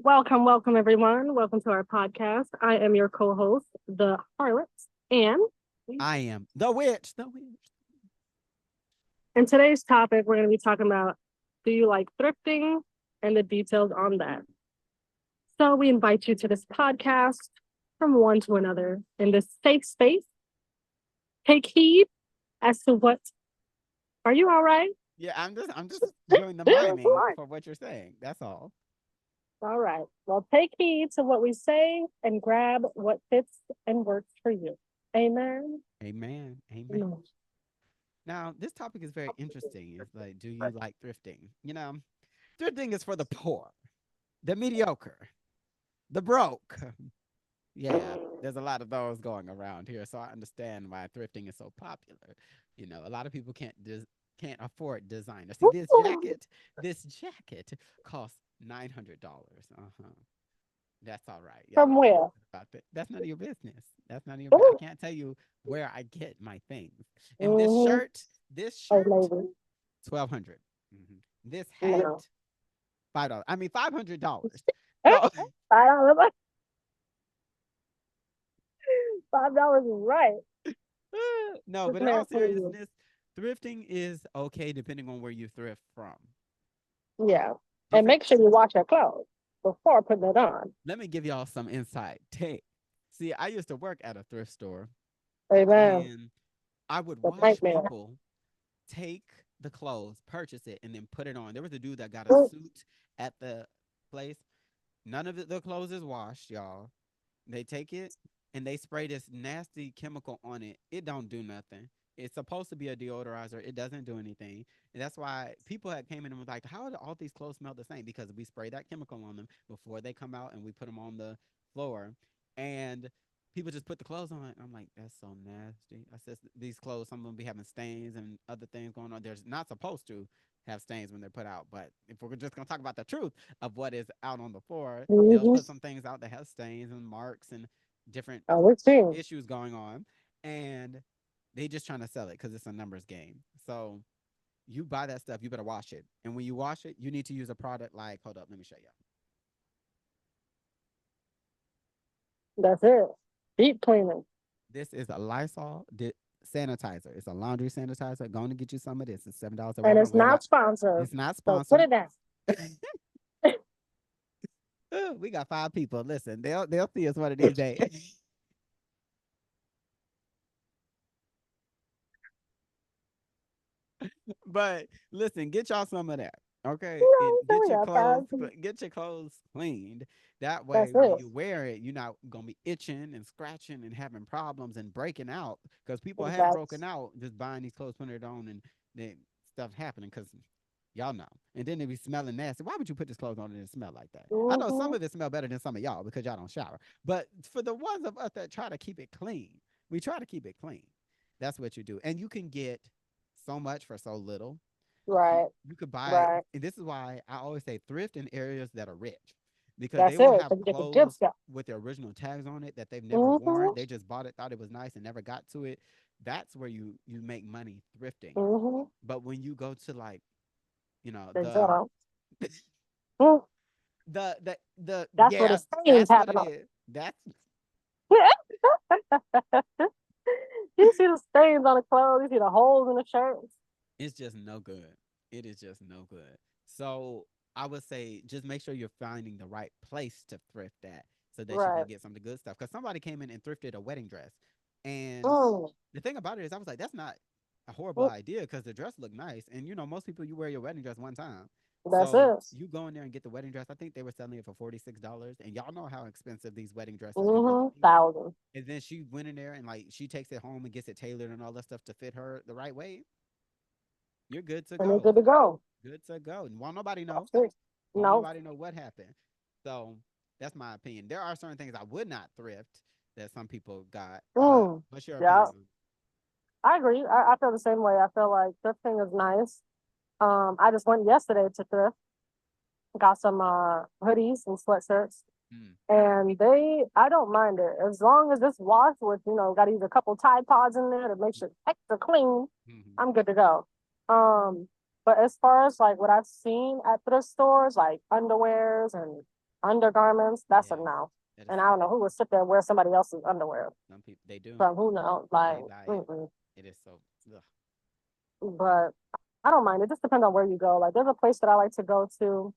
Welcome everyone. Welcome to our podcast. I am your co-host, the Harlot, and I am the witch. The witch. in today's topic, we're going to be talking about do you like thrifting and the details on that. So we invite you to this podcast from one to another in this safe space. Take heed as to what. Are you all right? Yeah, I'm just doing the miming for what you're saying. That's all. All right. Well, take heed to what we say and grab what fits and works for you. Amen. Amen. Amen. Amen. Now, this topic is very interesting. It's like, do you like thrifting? Thrifting is for the poor, the mediocre, the broke. Yeah, there's a lot of those going around here, so I understand why thrifting is so popular. A lot of people can't afford designer. See, this jacket costs $900. That's all right. Y'all From don't know where? nothing about that. That's none of your business. That's none of your business. I Ooh. can't tell you where I get my things. And this Mm-hmm. shirt, this Oh, shirt, maybe. 1,200. This hat, No. $5. I mean $500. $5. So $5 is right. no, This but in man all for you. seriousness, thrifting is okay depending on where you thrift from. Yeah. And Different. make sure you wash your clothes before putting it on. Let me give y'all some insight. See, I used to work at a thrift store, Amen. and I would The watch nightmare. people take the clothes, purchase it, and then put it on. There was a dude that got a Ooh. suit at the place. None of the clothes is washed, y'all. They take it and they spray this nasty chemical on it. It don't do nothing. It's supposed to be a deodorizer. It doesn't do anything. And that's why people had came in and was like, how do all these clothes smell the same? Because we spray that chemical on them before they come out and we put them on the floor. And people just put the clothes on. I'm like, that's so nasty. I said, these clothes, some of them be having stains and other things going on. They're not supposed to have stains when they're put out. But if we're just going to talk about the truth of what is out on the floor, they'll Mm-hmm. put some things out that have stains and marks and different Oh, we're seeing. issues going on. And they just trying to sell it because it's a numbers game. So you buy that stuff, you better wash it. And when you wash it, you need to use a product like, hold up, let me show you. That's it. Deep cleaning. This is a Lysol sanitizer. It's a laundry sanitizer. Going to get you some of this. It's $7 at And Walmart. it's not sponsored. It's not So put sponsored. it down. We got 5 people. Listen, they'll see us one of these days. But listen, get y'all some of that. Okay, and So we got five. get your clothes cleaned. That That's way, when it. you wear it, you're not gonna be itching and scratching and having problems and breaking out. Because people have Exactly. broken out just buying these clothes, putting it on, and then stuff happening. Because y'all know, and then they be smelling nasty. Why would you put this clothes on and it smell like that? I know some Mm-hmm. of it smell better than some of y'all because y'all don't shower. But for the ones of us that try to keep it clean, we try to keep it clean. That's what you do, and you can get so much for so little. You, Right. you could buy, Right. and this is why I always say thrift in areas that are rich because they That's will it. have So you get the good clothes stuff. with the original tags on it that they've never worn. Mm-hmm. They just bought it, thought it was nice, and never got to it. That's where you make money thrifting. Mm-hmm. But when you go to like, you know, the Exactly. Mm. the That's where the yeah, stains that's what happen it on. is. That's You see the stains on the clothes. You see the holes in the shirts. it's just no good. It is just no good. So I would say just make sure you're finding the right place to thrift at so that you can Right. get some of the good stuff. Because somebody came in and thrifted a wedding dress. And Mm. the thing about it is, I was like, that's not a horrible Mm. idea because the dress looked nice. And most people, you wear your wedding dress one time. That's So it. you go in there and get the wedding dress. I think they were selling it for $46. And y'all know how expensive these wedding dresses can really Mm-hmm. be. Thousand. And then she went in there and like she takes it home and gets it tailored and all that stuff to fit her the right way. You're good to And they're go. good to go. Good to go. And won't nobody know. That's it. Won't No. nobody know what happened. So that's my opinion. There are certain things I would not thrift that some people got, but Mm. what's your Yeah. opinion? I agree. I feel the same way. I feel like thrifting is nice. I just went yesterday to thrift, got some hoodies and sweatshirts, Mm, and I don't mind it as long as it's washed with, got to use a couple Tide Pods in there to make sure it's extra clean. mm-hmm, I'm good to go. But as far as like what I've seen at thrift stores, like underwears and undergarments, that's a Yes, no. that is And I so don't know bad. who would sit there and wear somebody else's underwear. Some people they do. From who knows? Like, They buy it. mm-mm. It is so. Ugh. But I don't mind. It just depends on where you go. Like, there's a place that I like to go to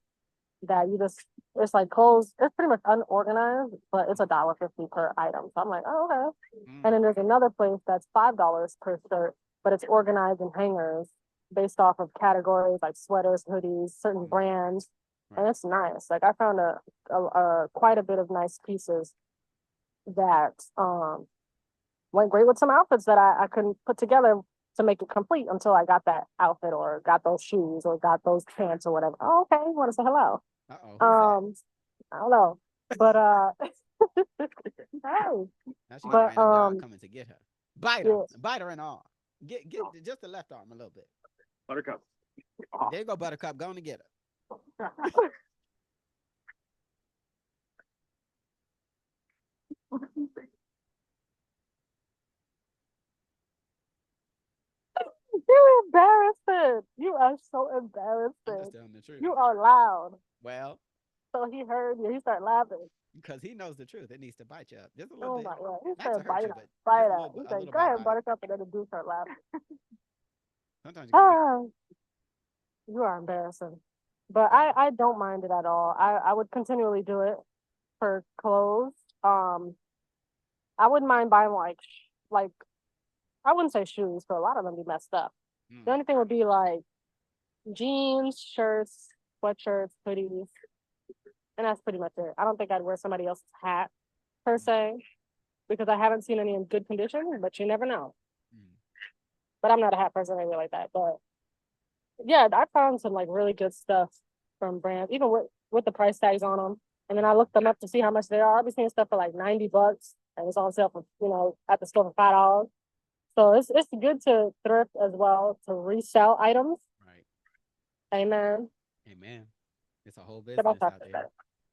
that you just it's like clothes. It's pretty much unorganized, but it's $1.50 per item. So I'm like, oh, okay. And Mm, then there's another place that's $5 per shirt, but it's organized in hangers based off of categories like sweaters, hoodies, certain mm, brands, and right. it's nice. Like I found a quite a bit of nice pieces that went great with some outfits that I couldn't put together to make it complete until I got that outfit or got those shoes or got those pants or whatever. Oh, okay, you want to say hello? Uh-oh, who's that? Um, I don't know, but hey, Now she got a but random dog coming to get her. yeah. Bite her and all. Get just the left arm a little bit. Buttercup. There you go, Buttercup. Go on and get her. You embarrassing. You are so I'm just embarrassing. telling the truth. You are loud. Well, So he heard you. He started laughing. because he knows the truth. It needs to bite you up just a little Oh bit. my god. He Not to said hurt bite you, her. but Bite just her. He a said, little go bite ahead, bite. Buttercup, and then the dude started laughing. Sometimes you gotta do. Ah, you are embarrassing. But Well, I don't mind it at all. I would continually do it for clothes. Um, I wouldn't mind buying like I wouldn't say shoes, but a lot of them be messed up. The mm, only thing would be like jeans, shirts, sweatshirts, hoodies, and that's pretty much it. I don't think I'd wear somebody else's hat per mm, se because I haven't seen any in good condition, but you never know. mm. But I'm not a hat person really like that. But yeah, I found some like really good stuff from brands, even with the price tags on them. And then I looked them up to see how much they are. I've been seeing stuff for like $90, and it's on sale for at the store for $5. So it's good to thrift as well to resell items. Right. Amen. Amen. It's a whole Get off business that. out there.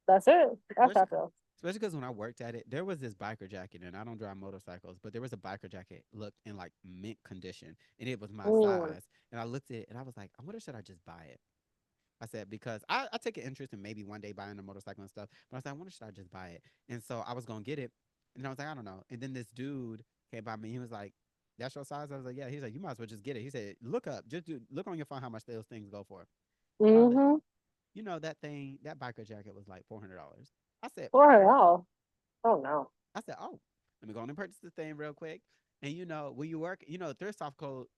That's it. That's Especially how I feel. especially because when I worked at it, there was this biker jacket, and I don't drive motorcycles, but there was a biker jacket looked in like mint condition, and it was my Mm. size. And I looked at it, and I was like, I wonder should I just buy it? I said because I take an interest in maybe one day buying a motorcycle and stuff, but I was like, I wonder should I just buy it? And so I was gonna get it, and I was like, I don't know. And then this dude came by me, he was like, "That's your size?" I was like, "Yeah." He's like, "You might as well just get it." He said, "Look up, look on your phone how much those things go for." I looked, Mm-hmm. that biker jacket was like $400. I said, For her all. Oh no. I said, oh, let me go on and purchase the thing real quick. And when you work,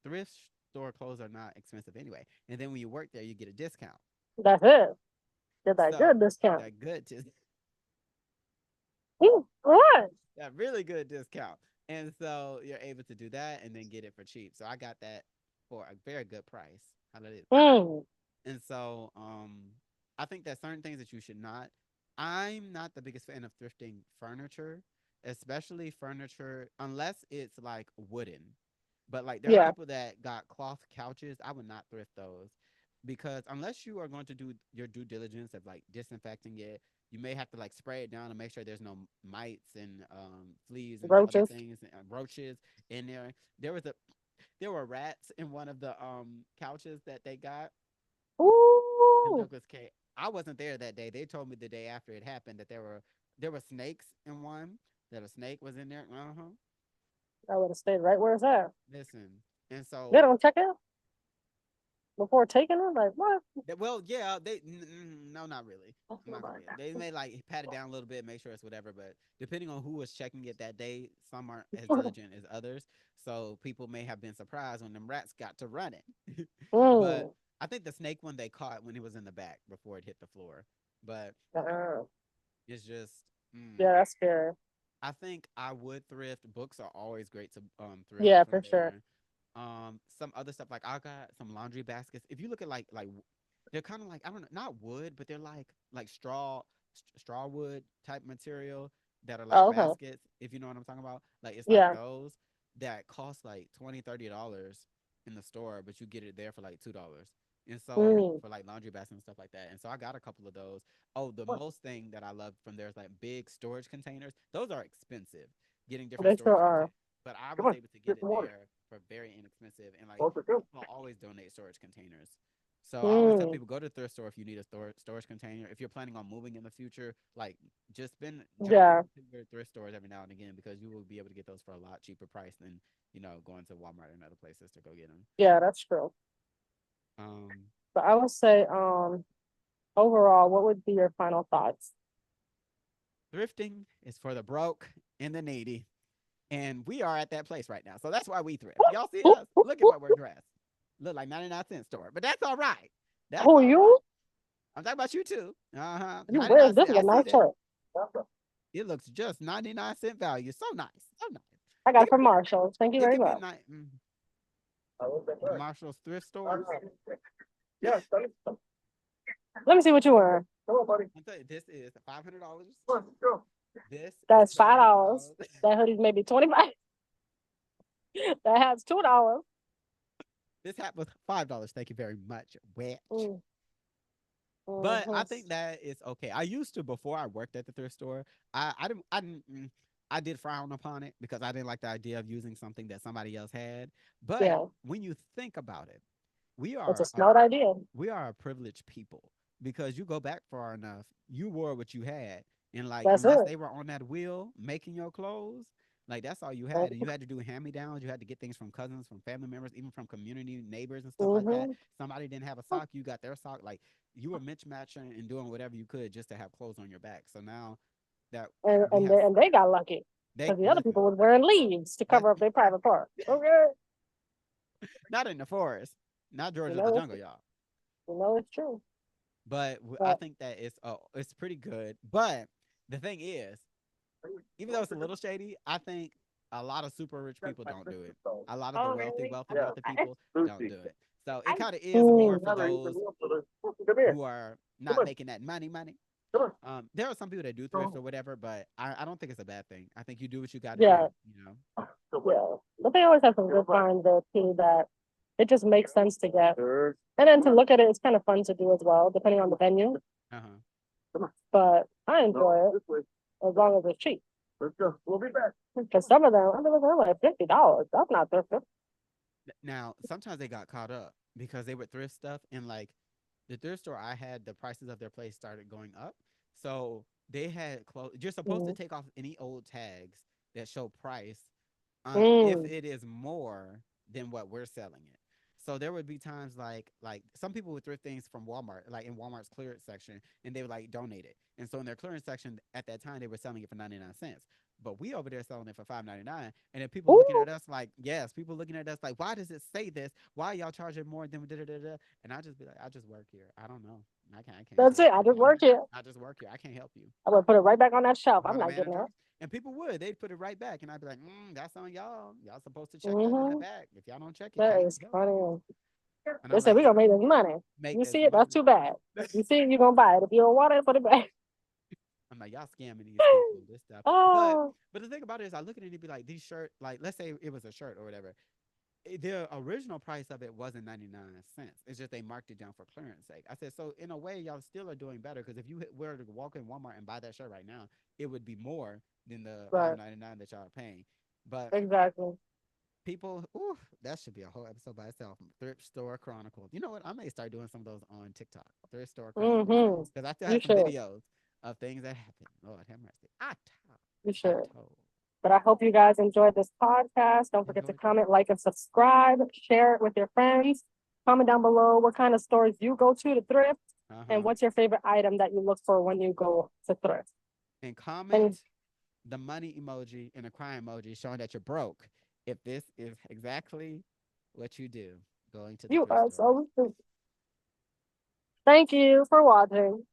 thrift store clothes are not expensive anyway. And then when you work there, you get a discount. That's it. Get that So good discount. that good, just What? that really good discount. And so you're able to do that and then get it for cheap. So I got that for a very good price. Hallelujah. Mm. And so I think that certain things that you should not. I'm not the biggest fan of thrifting furniture, especially furniture unless it's like wooden. But like there are Yeah. people that got cloth couches. I would not thrift those because unless you are going to do your due diligence of like disinfecting it, you may have to like spray it down and make sure there's no mites and fleas and other Roaches. things, roaches in there. There was a there were rats in one of the couches that they got. And Ooh. Douglas K. I wasn't there that day. They told me the day after it happened that there were snakes in one. That a snake was in there. Uh huh. I would have stayed right where it's at. Listen, and They so don't check it before taking it? Like what? well, yeah, no, not really. Oh I'm not my gonna lie. They may like pat it down a little bit, make sure it's whatever. But depending on who was checking it that day, some aren't as God. diligent as others. So people may have been surprised when them rats got to running. But Mm. I think the snake one they caught when it was in the back before it hit the floor. But Uh-uh. it's just. Yeah, that's scary. I think I would thrift. Books are always great to thrift Yeah, from for sure. there. Some other stuff like I got some laundry baskets. If you look at they're kind of like I don't know, not wood, but they're like straw wood type material that are like Oh, okay. baskets. If you know what I'm talking about, like it's like Yeah. those that cost like $20-$30 in the store, but you get it there for like $2. And so Mm. for like laundry baskets and stuff like that. And so I got a couple of those. Oh, the What? most thing that I love from there is like big storage containers. Those are expensive, getting different They sure storage are. containers. But I Come was on, able to get get it some water. there for very inexpensive. And like Water, go. people always donate storage containers. So I always tell people, go to the thrift store if you need a storage container. If you're planning on moving in the future, like just jump Yeah. into your thrift stores every now and again, because you will be able to get those for a lot cheaper price than going to Walmart and other places to go get them. Yeah, that's true. Um, But I would say, overall, what would be your final thoughts? Thrifting is for the broke and the needy, and we are at that place right now. So that's why we thrift. Y'all see us? Look at what we're dressed. Look like 99-cent store, but that's all right. That's Who all you? right. I'm talking about you too. Uh-huh. You wear 99 this cent. is a I see nice that. shirt. It looks just 99-cent value. So nice. So nice. I got it from Marshalls. Thank you It very could be much. nice. The Marshall's thrift stores. Yeah. Let me see what you wear. I'll tell you, this is $500. This That's is $5. $200. That hoodie's maybe 25. That has $2. This hat was $5. Thank you very much. Wet. Mm. But I Mhm. think that is okay. I used to, before I worked at the thrift store. I did frown upon it because I didn't like the idea of using something that somebody else had. But Yeah, when you think about it, we it's a are a smart idea. we are a privileged people, because you go back far enough, you wore what you had, and like That's unless it. they were on that wheel making your clothes, like that's all you had, and you Mm-hmm. had to do hand me downs. You had to get things from cousins, from family members, even from community neighbors and stuff like that. Mm-hmm. Somebody didn't have a sock, you got their sock. Like you were mismatching and doing whatever you could just to have clothes on your back. So now that And we and have, they, and they got lucky they because the other listen. people was wearing leaves to That's cover up their private part. Okay, not in the forest, not you Georgia the know jungle, y'all. it's true. But I But think that it's pretty good. But the thing is, even though it's a little shady, I think a lot of super rich people don't do it. A lot of the oh wealthy, really? wealthy, wealthy people don't do it. So it kind of is more Mm. for those who are not making that money. There are some people that do thrift or whatever, but I don't think it's a bad thing. I think you do what you got to do. Yeah, yeah. But they always have some good finds there too that it just makes sense to get. And then to look at it, it's kind of fun to do as well, depending on the venue. Uh-huh. But I enjoy it as long as it's cheap. Let's go. We'll be back. Because some of them, I mean, they're like $50. That's not thrifting. Now, sometimes they got caught up because they would thrift stuff, and like the thrift store I had, the prices of their place started going up. So they had clothes. You're supposed to Mm. take off any old tags that show price if Mm. it is more than what we're selling it. So there would be times like some people would thrift things from Walmart, like in Walmart's clearance section, and they would like donate it. And so in their clearance section at that time, they were selling it for 99 cents. But we over there selling it for $5.99. And then people looking Ooh, at us like, yes, people looking at us like, why does it say this? Why y'all charging more than da da da da? And I just be like, I just work here. I don't know. I can't that's tell it. I just you. work it. I just work here. I can't help you. I would put it right back on that shelf. Or I'm the not getting manager. that. And people would. They'd put it right back. And I'd be like, that's on y'all. Y'all supposed to check that in the Mm-hmm. back. If y'all don't check it, That can't is help you. funny. And They I'm said like, we gonna make this money. make You this see it? That's money. too bad. You see it? You gonna buy it. If you don't want it, put it back. I'm like, y'all scamming these people and this stuff. But Oh. but the thing about it is I look at it and be like, these shirt, like let's say it was a shirt or whatever. The original price of it wasn't 99 cents. It's just they marked it down for clearance sake. I said, so in a way, y'all still are doing better, because if you were to walk in Walmart and buy that shirt right now, it would be more than the Right. $5.99 that y'all are paying. But Exactly. people, ooh, that should be a whole episode by itself. Thrift Store Chronicles. You know what? I may start doing some of those on TikTok. Thrift Store Chronicles, Mm-hmm. because I still You have some should. videos of things that happen. Lord have mercy. You I should. told. But I hope you guys enjoyed this podcast. Don't forget to Enjoyed that. comment, like, and subscribe. Share it with your friends. Comment down below what kind of stores you go to thrift, and Uh-huh. what's your favorite item that you look for when you go to thrift. And And comment the money emoji and a crying emoji showing that you're broke if this is exactly what you do going to the you thrift are stores. so. Thank you for watching.